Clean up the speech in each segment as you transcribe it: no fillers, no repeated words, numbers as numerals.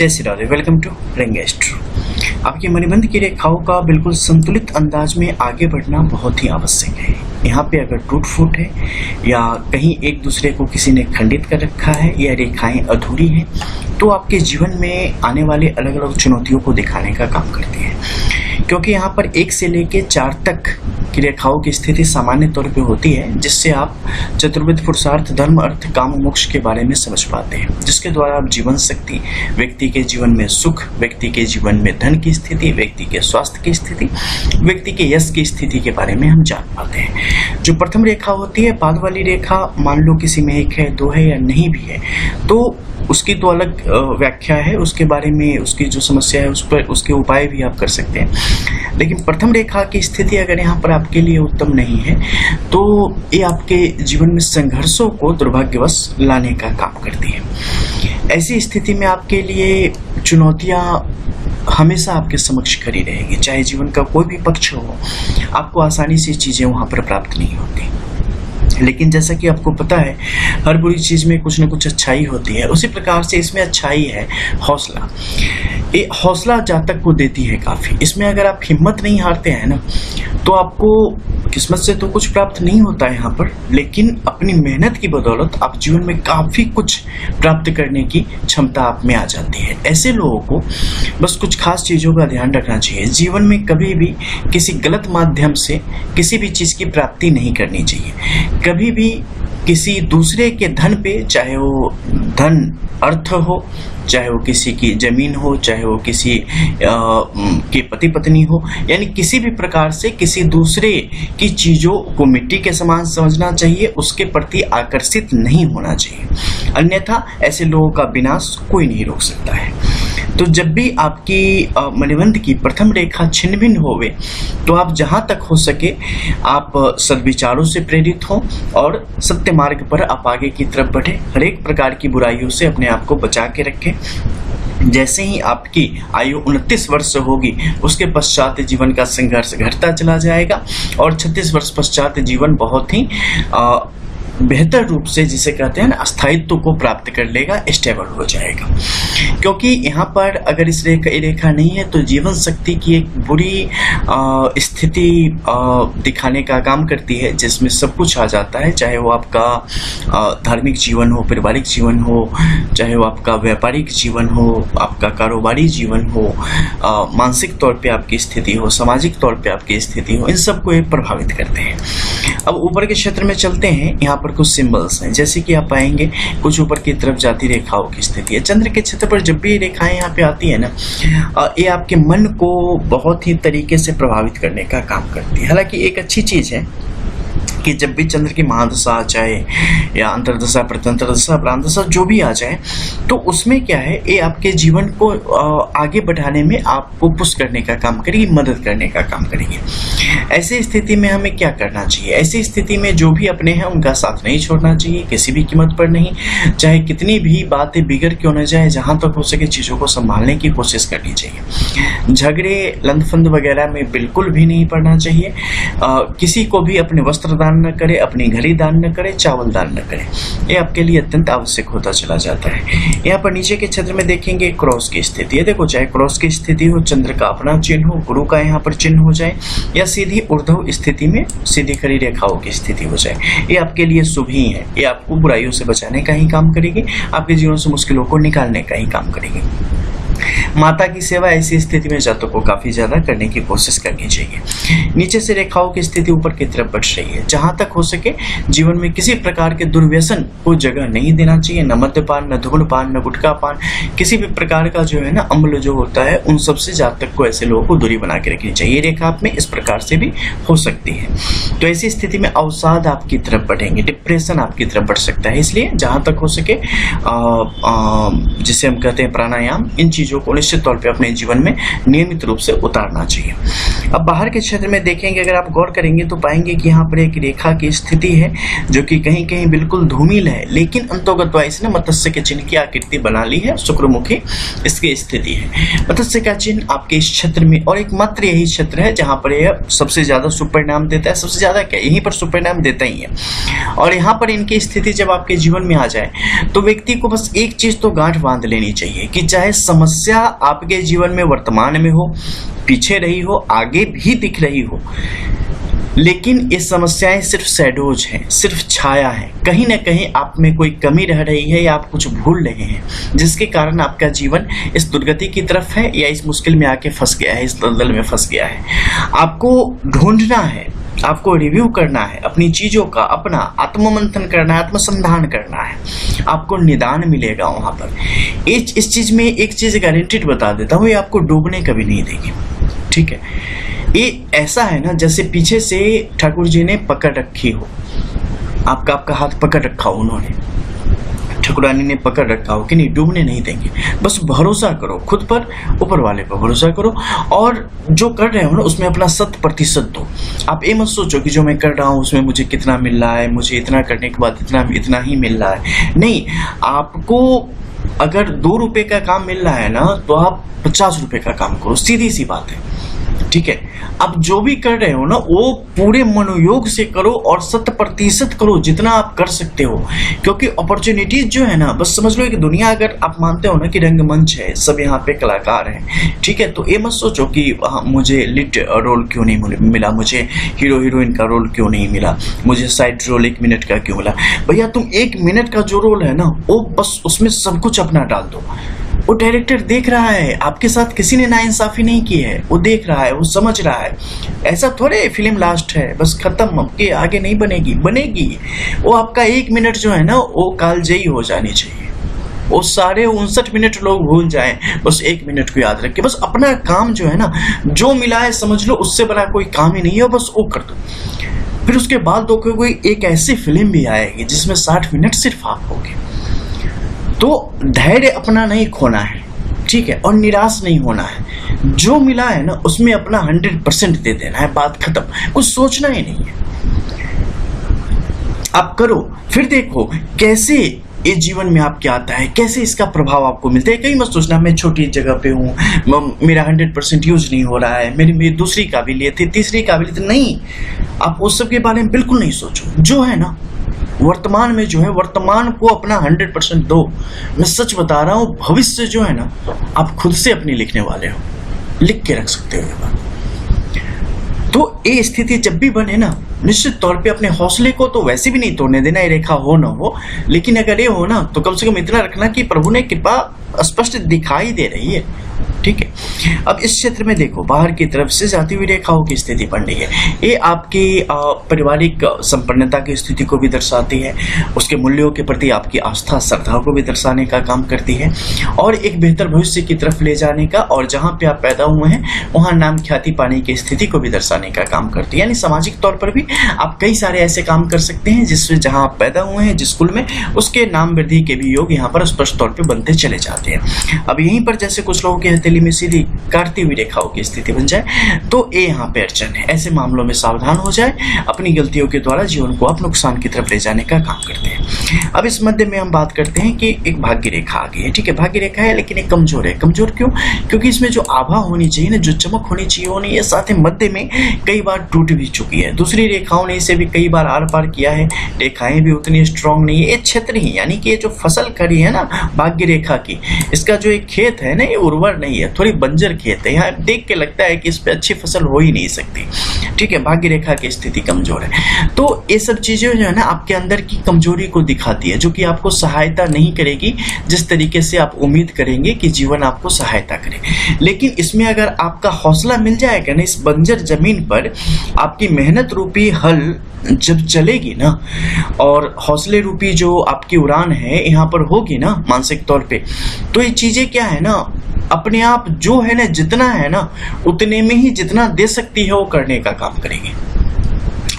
जय Shri Radhe. Welcome to रेंगेस्ट्रो। आपकी मणिबंध की रेखाओं का बिल्कुल संतुलित अंदाज में आगे बढ़ना बहुत ही आवश्यक है। यहाँ पे अगर टूट फूट है या कहीं एक दूसरे को किसी ने खंडित कर रखा है या रेखाएं अधूरी हैं तो आपके जीवन में आने वाले अलग अलग चुनौतियों को दिखाने का काम करती है, क्योंकि यहाँ पर 1 से लेकर 4 तक की रेखाओं की स्थिति सामान्य तौर पे होती है, जिससे आप चतुर्विध पुरुषार्थ, धर्म, अर्थ, काम, मोक्ष के बारे में समझ पाते हैं, जिसके द्वारा आप जीवन शक्ति, व्यक्ति के जीवन में सुख, व्यक्ति के जीवन में धन की स्थिति, व्यक्ति के स्वास्थ्य की स्थिति, व्यक्ति के यश की स्थिति के बारे में हम जान पाते हैं। जो प्रथम रेखा होती है, पाद वाली रेखा, मान लो किसी में 1 है, 2 है या नहीं भी है तो उसकी तो अलग व्याख्या है, उसके बारे में उसकी जो समस्या है उस पर उसके उपाय भी आप कर सकते हैं। लेकिन प्रथम रेखा की स्थिति अगर यहाँ पर आपके लिए उत्तम नहीं है तो ये आपके जीवन में संघर्षों को दुर्भाग्यवश लाने का काम करती है। ऐसी स्थिति में आपके लिए चुनौतियाँ हमेशा आपके समक्ष खड़ी रहेगी, चाहे जीवन का कोई भी पक्ष हो, आपको आसानी से चीज़ें वहाँ पर प्राप्त नहीं होती। लेकिन जैसा कि आपको पता है, हर बुरी चीज में कुछ न कुछ अच्छाई होती है, उसी प्रकार से इसमें अच्छाई है हौसला। ये हौसला जातक को देती है काफी। इसमें अगर आप हिम्मत नहीं हारते हैं ना तो आपको किस्मत से तो कुछ प्राप्त नहीं होता है यहाँ पर, लेकिन अपनी मेहनत की बदौलत आप जीवन में काफी कुछ प्राप्त करने की क्षमता आप में आ जाती है। ऐसे लोगों को बस कुछ खास चीजों का ध्यान रखना चाहिए। जीवन में कभी भी किसी गलत माध्यम से किसी भी चीज की प्राप्ति नहीं करनी चाहिए। कभी भी किसी दूसरे के धन पे, चाहे वो धन अर्थ हो, चाहे वो किसी की जमीन हो, चाहे वो किसी के पति पत्नी हो, यानी किसी भी प्रकार से किसी दूसरे की चीजों को मिट्टी के समान समझना चाहिए, उसके प्रति आकर्षित नहीं होना चाहिए, अन्यथा ऐसे लोगों का विनाश कोई नहीं रोक सकता है। तो जब भी आपकी मणिबंध की प्रथम रेखा छिन्न भिन्न होवे तो आप जहां तक हो सके आप सद्विचारों से प्रेरित हो और सत्य मार्ग पर आप आगे की तरफ बढ़े। हर एक प्रकार की बुराइयों से अपने आप को बचा के रखें। जैसे ही आपकी आयु 29 वर्ष होगी उसके पश्चात जीवन का संघर्ष घटता चला जाएगा और 36 वर्ष पश्चात जीवन बहुत ही बेहतर रूप से, जिसे कहते हैं ना, स्थायित्व को प्राप्त कर लेगा, स्टेबल हो जाएगा। क्योंकि यहाँ पर अगर इस रेखा नहीं है तो जीवन शक्ति की एक बुरी स्थिति दिखाने का काम करती है, जिसमें सब कुछ आ जाता है, चाहे वो आपका धार्मिक जीवन हो, पारिवारिक जीवन हो, चाहे वो आपका व्यापारिक जीवन हो, आपका कारोबारी जीवन हो, मानसिक तौर पे आपकी स्थिति हो, सामाजिक तौर पे आपकी स्थिति हो, इन सबको ये प्रभावित करते हैं। अब ऊपर के क्षेत्र में चलते हैं। यहाँ पर कुछ सिंबल्स हैं, जैसे कि आप पाएंगे कुछ ऊपर की तरफ जाती रेखाओं की स्थिति है। चंद्र के क्षेत्र पर जब भी रेखाएं यहाँ पे आती है ना, ये आपके मन को बहुत ही तरीके से प्रभावित करने का काम करती है। हालांकि एक अच्छी चीज है कि जब भी चंद्र की महादशा आ जाए या अंतर्दशा, प्रत्यंतरदशा, प्रांतदशा जो भी आ जाए तो उसमें क्या है, ये आपके जीवन को आगे बढ़ाने में आपको पुश करने का काम करेगी, मदद करने का काम करेगी। ऐसी स्थिति में हमें क्या करना चाहिए? ऐसी स्थिति में जो भी अपने हैं उनका साथ नहीं छोड़ना चाहिए, किसी भी कीमत पर नहीं, चाहे कितनी भी बातें बिगड़ क्यों न जाए, जहां तक हो सके चीजों को संभालने की कोशिश करनी चाहिए। झगड़े, लंदफंद वगैरह में बिल्कुल भी नहीं पड़ना चाहिए। किसी को भी अपने वस्त्र दान न करे, अपनी घड़ी दान न करे, चावल दान न करे, ये आपके लिए अत्यंत आवश्यक होता चला जाता है। यहाँ पर नीचे के क्षेत्र में देखेंगे क्रॉस की स्थिति है। देखो, चाहे क्रॉस की स्थिति हो, चंद्र का अपना चिन्ह हो, गुरु का यहाँ पर चिन्ह हो जाए, या सीधी ऊर्ध्व स्थिति में सीधी खड़ी रेखाओं की स्थिति हो जाए, ये आपके लिए शुभ ही है। ये आपको बुराइयों से बचाने का ही काम करेगी, आपके जीवन से मुश्किलों को निकालने का ही काम करेगी। माता की सेवा ऐसी स्थिति में जातक को काफी ज्यादा करने की कोशिश करनी चाहिए। नीचे से रेखाओं की स्थिति ऊपर की तरफ बढ़ रही है। जहां तक हो सके जीवन में किसी प्रकार के दुर्व्यसन को जगह नहीं देना चाहिए। न मद्यपान, न धूम्रपान, न गुटखा पान, किसी भी प्रकार का जो है ना अम्ल जो होता है, उन सबसे जातक को, ऐसे लोगों को दूरी बना के रखनी चाहिए। रेखा आप में इस प्रकार से भी हो सकती है। तो ऐसी स्थिति में अवसाद आपकी तरफ बढ़ेंगे, डिप्रेशन आपकी तरफ बढ़ सकता है। इसलिए जहां तक हो सके जिसे हम कहते हैं प्राणायाम, इन चीजों को, निश्चित तौर पे अपने जीवन में नियमित रूप से उतारना चाहिए। अब बाहर के क्षेत्र में देखेंगे, अगर आप गौर करेंगे तो पाएंगे कि यहाँ पर एक रेखा की स्थिति है जो कि कहीं कहीं बिल्कुल धूमिल है, लेकिन अंतोगत्वा इसने मत्स्य के चिन्ह की आकृति बना ली है, शुक्रमुखी इसकी स्थिति है। मत्स्य का चिन्ह आपके इस क्षेत्र में और एकमात्र यही क्षेत्र है जहाँ पर यह सबसे ज्यादा शुभ परिणाम देता है। सबसे ज्यादा क्या, यहीं पर शुभ परिणाम देता ही है। और यहाँ पर इनकी स्थिति जब आपके जीवन में आ जाए तो व्यक्ति को बस एक चीज तो गांठ बांध लेनी चाहिए कि चाहे समस्या आपके जीवन में वर्तमान में हो, पीछे रही हो, आगे भी दिख रही हो, लेकिन ये समस्याएं सिर्फ शैडोज हैं, सिर्फ छाया है। कहीं ना कहीं आप में कोई कमी रह रही है या आप कुछ भूल रहे हैं, जिसके कारण आपका जीवन इस दुर्गति की तरफ है या इस मुश्किल में आके फंस गया है, इस दलदल में फंस गया है। आपको ढूंढना है, आपको रिव्यू करना है अपनी चीजों का, अपना आत्ममंथन करना है, आत्मसंधान करना है, आपको निदान मिलेगा वहां पर। इस चीज में एक चीज गारंटीड बता देता हूँ, ये आपको डूबने कभी नहीं देगी। ठीक है, ये ऐसा है ना जैसे पीछे से ठाकुर जी ने पकड़ रखी हो, आपका हाथ पकड़ रखा हो उन्होंने, ठाकुरानी ने पकड़ रखा हो कि नहीं, डूबने नहीं देंगे। बस भरोसा करो खुद पर, ऊपर वाले पर भरोसा करो और जो कर रहे हो ना उसमें अपना 100% दो। आप ये मत सोचो कि जो मैं कर रहा हूँ उसमें मुझे कितना मिल रहा है, मुझे इतना करने के बाद इतना ही मिल रहा है। नहीं, आपको अगर 2 रुपए का काम मिल रहा है ना तो आप 50 रुपए का काम करो, सीधी सी बात है। ठीक है, अब जो भी कर रहे हो ना वो पूरे मनोयोग से करो और 100% करो जितना आप कर सकते हो, क्योंकि अपॉर्चुनिटीज जो है ना, बस समझ लो कि दुनिया, अगर आप मानते हो ना कि रंगमंच है, सब यहाँ पे कलाकार हैं, ठीक है, तो ये मत सोचो कि मुझे लीड रोल क्यों नहीं मिला, मुझे हीरो हीरोइन का रोल क्यों नहीं मिला, मुझे साइड रोल 1 मिनट का क्यों मिला। भैया तुम 1 मिनट का जो रोल है ना वो बस उसमें सब कुछ अपना डाल दो। वो डायरेक्टर देख रहा है, आपके साथ किसी ने नाइंसाफी नहीं की है, वो देख रहा है, वो समझ रहा है। ऐसा थोड़े फिल्म लास्ट है बस खत्म, के आगे नहीं बनेगी। वो आपका 1 मिनट जो है ना वो कालजयी हो जानी चाहिए। वो सारे 59 मिनट लोग भूल जाएं, बस 1 मिनट को याद रखें। बस अपना काम जो है ना, जो मिला है समझ लो उससे बड़ा कोई काम ही नहीं है, बस वो कर दो। फिर उसके बाद तो कोई एक ऐसी फिल्म भी आएगी जिसमें 60 मिनट सिर्फ आप होगे। तो धैर्य अपना नहीं खोना है, ठीक है, और निराश नहीं होना है। जो मिला है ना उसमें अपना 100% दे देना है, बात खत्म, कुछ सोचना ही नहीं है। आप करो, फिर देखो कैसे ये जीवन में आपके आता है, कैसे इसका प्रभाव आपको मिलता है। कहीं मत सोचना मैं छोटी जगह पे हूँ, मेरा 100% यूज नहीं हो रहा है, मेरी दूसरी काबिलियत है, तीसरी काबिलियत नहीं। आप उस सब के बारे में बिल्कुल नहीं सोचो। जो है ना वर्तमान में, जो है वर्तमान को अपना 100% दो। मैं सच बता रहा हूँ, भविष्य जो है ना आप खुद से अपनी लिखने वाले हो, लिख के रख सकते हो ये बात। तो ये स्थिति जब भी बने ना, निश्चित तौर पे अपने हौसले को तो वैसे भी नहीं तोड़ने देना, ये रेखा हो ना हो, लेकिन अगर ये हो ना तो कम से कम इतना रखना कि प्रभु ने कृपा स्पष्ट दिखाई दे रही है। ठीक है, अब इस क्षेत्र में देखो बाहर की तरफ से जाती हुई रेखाओं की स्थिति बन रही है। ये आपकी पारिवारिक संपन्नता की स्थिति को भी दर्शाती है, उसके मूल्यों के प्रति आपकी आस्था श्रद्धा को भी दर्शाने का काम करती है, और एक बेहतर भविष्य की तरफ ले जाने का, और जहाँ पे आप पैदा हुए हैं वहाँ नाम ख्याति पाने की स्थिति को भी दर्शाने का काम करती है। यानी सामाजिक तौर पर भी आप कई सारे ऐसे काम कर सकते हैं जिससे जहाँ आप पैदा हुए हैं, जिस कुल में, उसके नाम वृद्धि के भी योग यहाँ पर स्पष्ट तौर पर बनते चले जाते हैं। अब यहीं पर जैसे कुछ लोगों के में सीधी काटती हुई रेखाओं की स्थिति बन जाए तो ये यहाँ पे अड़चन है। ऐसे मामलों में सावधान हो जाए, अपनी गलतियों के द्वारा जीवन को आप नुकसान की तरफ ले जाने का काम करते हैं। अब इस मध्य में हम बात करते हैं कि एक भाग्य रेखा आ गई है। ठीक है, भाग्य रेखा है लेकिन एक कमजोर है। कमजोर क्यों? क्योंकि इसमें जो आभा होनी चाहिए ना, जो चमक होनी चाहिए वो नहीं है, साथ ही मध्य में कई बार टूट भी चुकी है। दूसरी रेखाओं ने इसे भी कई बार आर पार किया है, रेखाएं भी उतनी स्ट्रांग नहीं है। ये क्षेत्र ही, यानी कि ये जो फसल खड़ी है ना भाग्य रेखा की, इसका जो एक खेत है ना, ये उर्वर नहीं है, थोड़ी बंजर खेत है। यहाँ देख के लगता है कि इस पे अच्छी फसल हो ही नहीं सकती। ठीक है, भाग्य रेखा की स्थिति कमजोर है। तो ये सब चीजें जो है ना आपके अंदर की कमजोरी को दिखाती है, जो कि आपको सहायता नहीं करेगी जिस तरीके से आप उम्मीद करेंगे कि जीवन आपको सहायता करे। लेकिन इसमें अगर आपका हौसला मिल जाएगा ना, इस बंजर जमीन पर आपकी मेहनत रूपी हल जब चलेगी ना, और हौसले रूपी जो आपकी उड़ान है यहाँ पर होगी ना मानसिक तौर पे, तो ये चीजें क्या है ना अपने आप जो है ना, जितना है ना उतने में ही जितना दे सकती है वो करने का काम करेगी।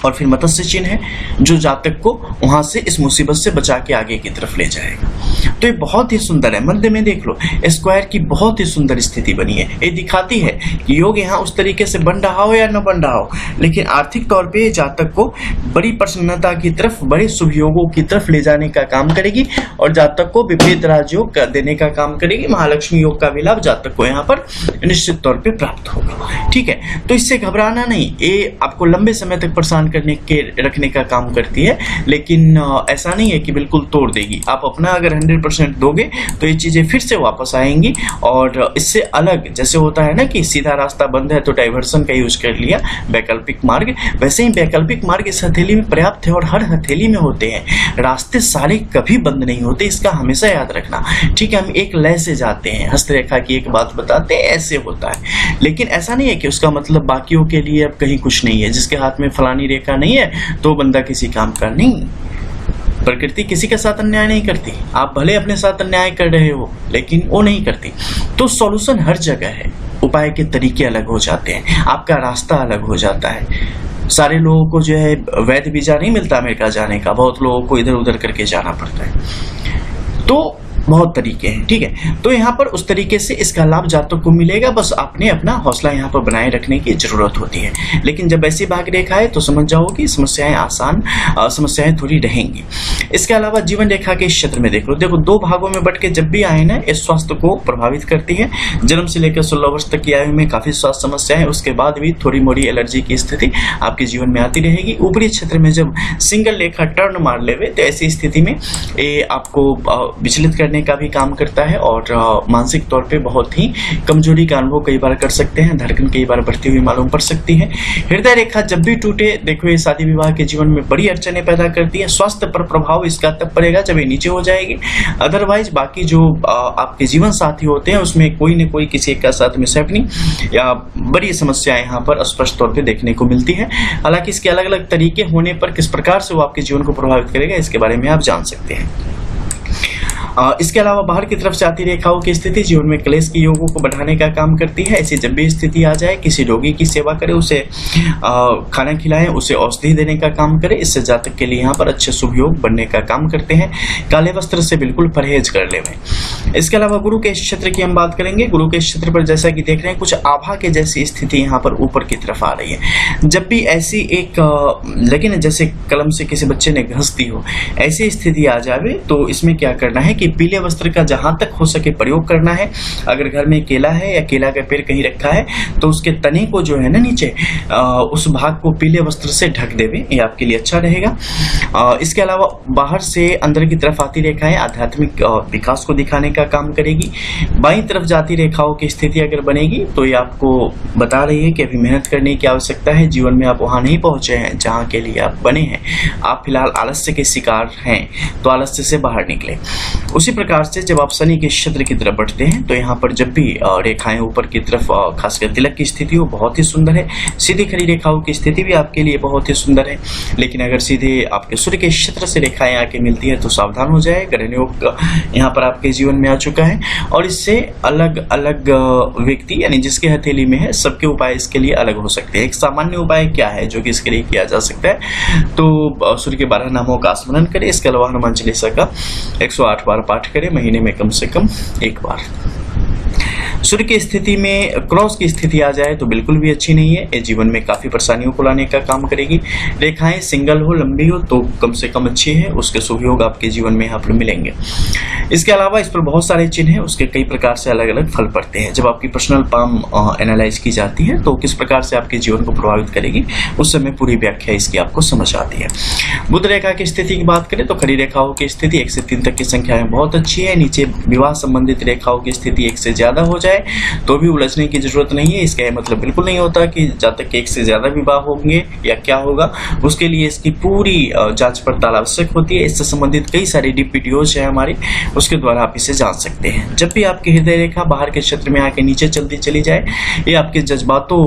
और फिर मत्स्य चिन्ह है जो जातक को वहां से इस मुसीबत से बचा के आगे की तरफ ले जाएगा। तो ये बहुत ही सुंदर है। मध्य में देख लो स्क्वायर की बहुत ही सुंदर स्थिति बनी है। ये दिखाती है कि योग यहाँ उस तरीके से बन रहा हो या न बन रहा हो, लेकिन आर्थिक तौर पे जातक को बड़ी प्रसन्नता की तरफ, बड़े शुभ योगों की तरफ ले जाने का काम करेगी और जातक को विपरीत राजयोग देने का काम करेगी। महालक्ष्मी योग का भी लाभ जातक को यहाँ पर निश्चित तौर पे प्राप्त होगा। ठीक है, तो इससे घबराना नहीं, ये आपको लंबे समय तक परेशान करने के रखने का काम करती है, लेकिन ऐसा नहीं है कि बिल्कुल तोड़ देगी। आप अपना अगर 100% दोगे तो ये चीजें फिर से वापस आएंगी। और इससे अलग जैसे होता है ना कि सीधा रास्ता बंद है तो डाइवर्सन का यूज कर लिया, वैकल्पिक मार्ग, वैसे ही वैकल्पिक मार्ग इस हथेली में पर्याप्त है और हर हथेली में होते हैं। रास्ते सारे कभी बंद नहीं होते, इसका हमेशा याद रखना। ठीक है, हम एक लय से जाते हैं, हस्तरेखा की एक बात बताते हैं, ऐसे होता है, लेकिन ऐसा नहीं है कि उसका मतलब बाकियों के लिए अब कहीं कुछ नहीं है। जिसके हाथ में फलानी रेखा नहीं है तो बंदा किसी काम का नहीं। प्रकृति किसी के साथ अन्याय नहीं करती, आप भले अपने साथ अन्याय कर रहे हो लेकिन वो नहीं करती। तो सॉल्यूशन हर जगह है, उपाय के तरीके अलग हो जाते हैं, आपका रास्ता अलग हो जाता है। सारे लोगों को जो है वैध वीजा नहीं मिलता अमेरिका जाने का, बहुत लोगों को इधर उधर करके जाना पड़ता है। तो बहुत तरीके हैं। ठीक है, तो यहाँ पर उस तरीके से इसका लाभ जातक को मिलेगा, बस आपने अपना हौसला यहाँ पर बनाए रखने की जरूरत होती है। लेकिन जब ऐसी भाग रेखा है तो समझ जाओ कि समस्याएं आसान, समस्याएं थोड़ी रहेंगी। इसके अलावा जीवन रेखा के क्षेत्र में देख लो, देखो दो भागों में बट के जब भी आए ना, इस स्वास्थ्य को प्रभावित करती है। जन्म से लेकर 16 वर्ष तक की आयु में काफी स्वास्थ्य समस्याएं, उसके बाद भी थोड़ी मोड़ी एलर्जी की स्थिति आपके जीवन में आती रहेगी। ऊपरी क्षेत्र में जब सिंगल रेखा टर्न मार लेवे तो ऐसी स्थिति में ये आपको विचलित करने का भी काम करता है और मानसिक तौर पे बहुत ही कमजोरी का अनुभव कई बार कर सकते हैं। धड़कन कई बार बढ़ती हुई मालूम पड़ सकती है। हृदय रेखा जब भी टूटे, देखो ये शादी विवाह के जीवन में बड़ी अड़चने पैदा करती है। स्वास्थ्य पर प्रभाव इसका तब पड़ेगा जब ये नीचे हो जाएगी। अदरवाइज बाकी जो आपके जीवन साथी होते हैं उसमें कोई न कोई किसी का साथ मिसहैपनिंग या बड़ी समस्याएं यहाँ पर स्पष्ट तौर पे देखने को मिलती है। हालांकि इसके अलग अलग तरीके होने पर किस प्रकार से वो आपके जीवन को प्रभावित करेगा इसके बारे में आप जान सकते हैं। इसके अलावा बाहर की तरफ से आती रेखाओं की स्थिति जीवन में क्लेश की योगों को बढ़ाने का काम करती है। ऐसी जब भी स्थिति आ जाए, किसी रोगी की सेवा करे, उसे खाना खिलाएं, उसे औषधि देने का काम करे, इससे जातक के लिए यहाँ पर अच्छे शुभ योग बनने का काम करते हैं। काले वस्त्र से बिल्कुल परहेज कर लें। इसके अलावा गुरु के क्षेत्र की हम बात करेंगे। गुरु के क्षेत्र पर जैसा कि देख रहे हैं कुछ आभा के जैसी स्थिति यहाँ पर ऊपर की तरफ आ रही है। जब भी ऐसी एक लेकिन जैसे कलम से किसी बच्चे ने घस दी हो, ऐसी स्थिति आ जावे तो इसमें क्या करना है कि पीले वस्त्र का जहां तक हो सके प्रयोग करना है। अगर घर में केला है या केला का पेड़ कहीं रखा है तो उसके तने को जो है ना नीचे उस भाग को पीले वस्त्र से ढक देवे, ये आपके लिए अच्छा रहेगा। इसके अलावा बाहर से अंदर की तरफ आती रेखाएं आध्यात्मिक विकास को दिखाने का काम करेगी। बाईं तरफ जाती रेखाओं की स्थिति अगर बनेगी तो ये आपको बता रही है कि अभी मेहनत करने की आवश्यकता है। जीवन में आप वहां नहीं पहुंचे हैं जहां के लिए आप बने हैं। आप फिलहाल आलस्य के शिकार हैं तो आलस्य से बाहर निकले। उसी प्रकार से जब आप शनि के क्षेत्र की तरफ बढ़ते हैं तो यहाँ पर जब भी रेखाएं ऊपर की तरफ खासकर तिलक की स्थिति हो बहुत ही सुंदर है। सीधी खड़ी रेखाओं की स्थिति भी आपके लिए बहुत ही सुंदर है। लेकिन अगर सीधे आपके सूर्य के क्षेत्र से रेखाएं आके मिलती है तो सावधान हो जाए। ग्रहण योग यहाँ पर आपके जीवन में आ चुका है और इससे अलग अलग व्यक्ति यानी जिसके हथेली में है सबके उपाय इसके लिए अलग हो सकते हैं। एक सामान्य उपाय क्या है जो कि इसके लिए किया जा सकता है, तो सूर्य के 12 नामों का स्मरण करें। इसके अलावा हनुमान चालीसा का 108 बार पाठ करें, महीने में कम से कम एक बार। सूर्य की स्थिति में क्रॉस की स्थिति आ जाए तो बिल्कुल भी अच्छी नहीं है। ये जीवन में काफी परेशानियों को लाने का काम करेगी। रेखाएं सिंगल हो लंबी हो तो कम से कम अच्छी है, उसके शुभ योग आपके जीवन में यहाँ पर मिलेंगे। इसके अलावा इस पर बहुत सारे चिन्ह हैं, उसके कई प्रकार से अलग अलग फल पड़ते हैं। जब आपकी पर्सनल पाम एनालाइज की जाती है तो किस प्रकार से आपके जीवन को प्रभावित करेगी उस समय पूरी व्याख्या इसकी आपको समझ आती है। बुध रेखा की स्थिति की बात करें तो खड़ी रेखाओं की स्थिति 1 से 3 तक की संख्या में बहुत अच्छी है। नीचे विवाह संबंधित रेखाओं की स्थिति 1 से ज्यादा हो जाए तो भी उलझने की जरूरत नहीं है। इसका मतलब बिल्कुल नहीं होता कि जब तक 1 से ज्यादा विवाह होंगे या क्या होगा, उसके लिए इसकी पूरी जांच पड़ताल आवश्यक होती है। इससे संबंधित कई सारी डीपीटीओज है हमारी, उसके द्वारा आप इसे जान सकते हैं। जब भी आपकी हृदय रेखा बाहर के क्षेत्र में आके नीचे चलती चली जाए, ये आपके जज्बातों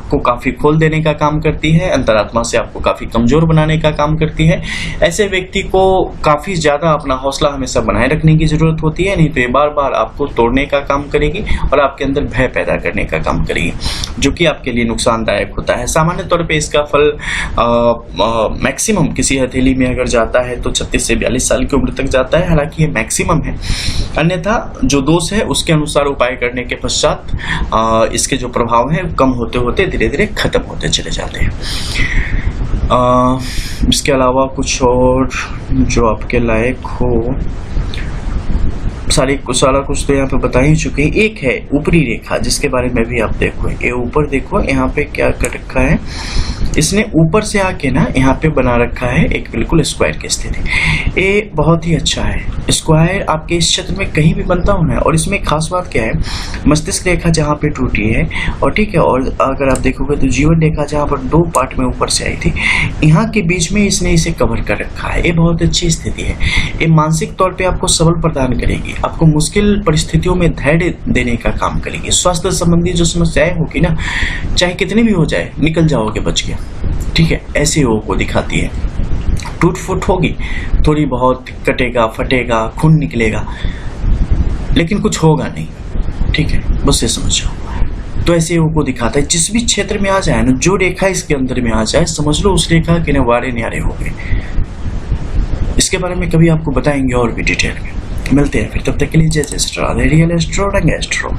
को काफी खोल देने का काम करती है, अंतरात्मा से आपको काफी कमजोर बनाने का काम करती है। ऐसे व्यक्ति को काफी ज्यादा अपना हौसला हमेशा बनाए रखने की जरूरत होती है, नहीं तो ये बार बार आपको तोड़ने का काम करेगी। करेगी और आपके अंदर भय पैदा करने का काम करेगी, जो कि आपके लिए नुकसानदायक होता है। सामान्य तौर पे इसका फल मैक्सिमम किसी हथेली में अगर जाता है तो 36 से 42 साल की उम्र तक जाता है, हालांकि ये मैक्सिमम है। अन्यथा जो दोष है उसके अनुसार उपाय करने के पश्चात इसके जो प्रभाव है कम होते होते धीरे धीरे खत्म होते चले जाते हैं। इसके अलावा कुछ और जो आपके लायक हो, सारा कुछ तो यहाँ पे बता ही चुके हैं। एक है ऊपरी रेखा, जिसके बारे में भी आप देखो, ये ऊपर देखो यहाँ पे क्या कर रखा है इसने, ऊपर से आके ना यहाँ पे बना रखा है एक बिल्कुल स्क्वायर की स्थिति। ये बहुत ही अच्छा है। स्क्वायर आपके इस क्षेत्र में कहीं भी बनता होना है। और इसमें खास बात क्या है, मस्तिष्क रेखा जहाँ पे टूटी है और ठीक है, और अगर आप देखोगे तो जीवन रेखा जहाँ पर 2 पार्ट में ऊपर से आई थी, यहाँ के बीच में इसने इसे कवर कर रखा है। ये बहुत अच्छी स्थिति है। ये मानसिक तौर पर आपको सबल प्रदान करेगी, आपको मुश्किल परिस्थितियों में धैर्य देने का काम करेगी। स्वास्थ्य संबंधी जो समस्याएं होगी ना, चाहे कितनी भी हो जाए, निकल जाओगे बच के, ठीक है। ऐसे लोगों को दिखाती है। टूट फूट होगी थोड़ी बहुत, कटेगा फटेगा खून निकलेगा, लेकिन कुछ होगा नहीं, ठीक है, बस ये समझ जाओ। तो ऐसे लोगों को दिखाता है। जिस भी क्षेत्र में आ जाए ना, जो रेखा इसके अंदर में आ जाए, समझ लो उस रेखा के नवारे न्यारे हो गए। इसके बारे में कभी आपको बताएंगे और भी डिटेल में। मिलते हैं फिर, तब तक के लिए जय जय श्री राधे, रियल एस्ट्रो रंग एस्ट्रो।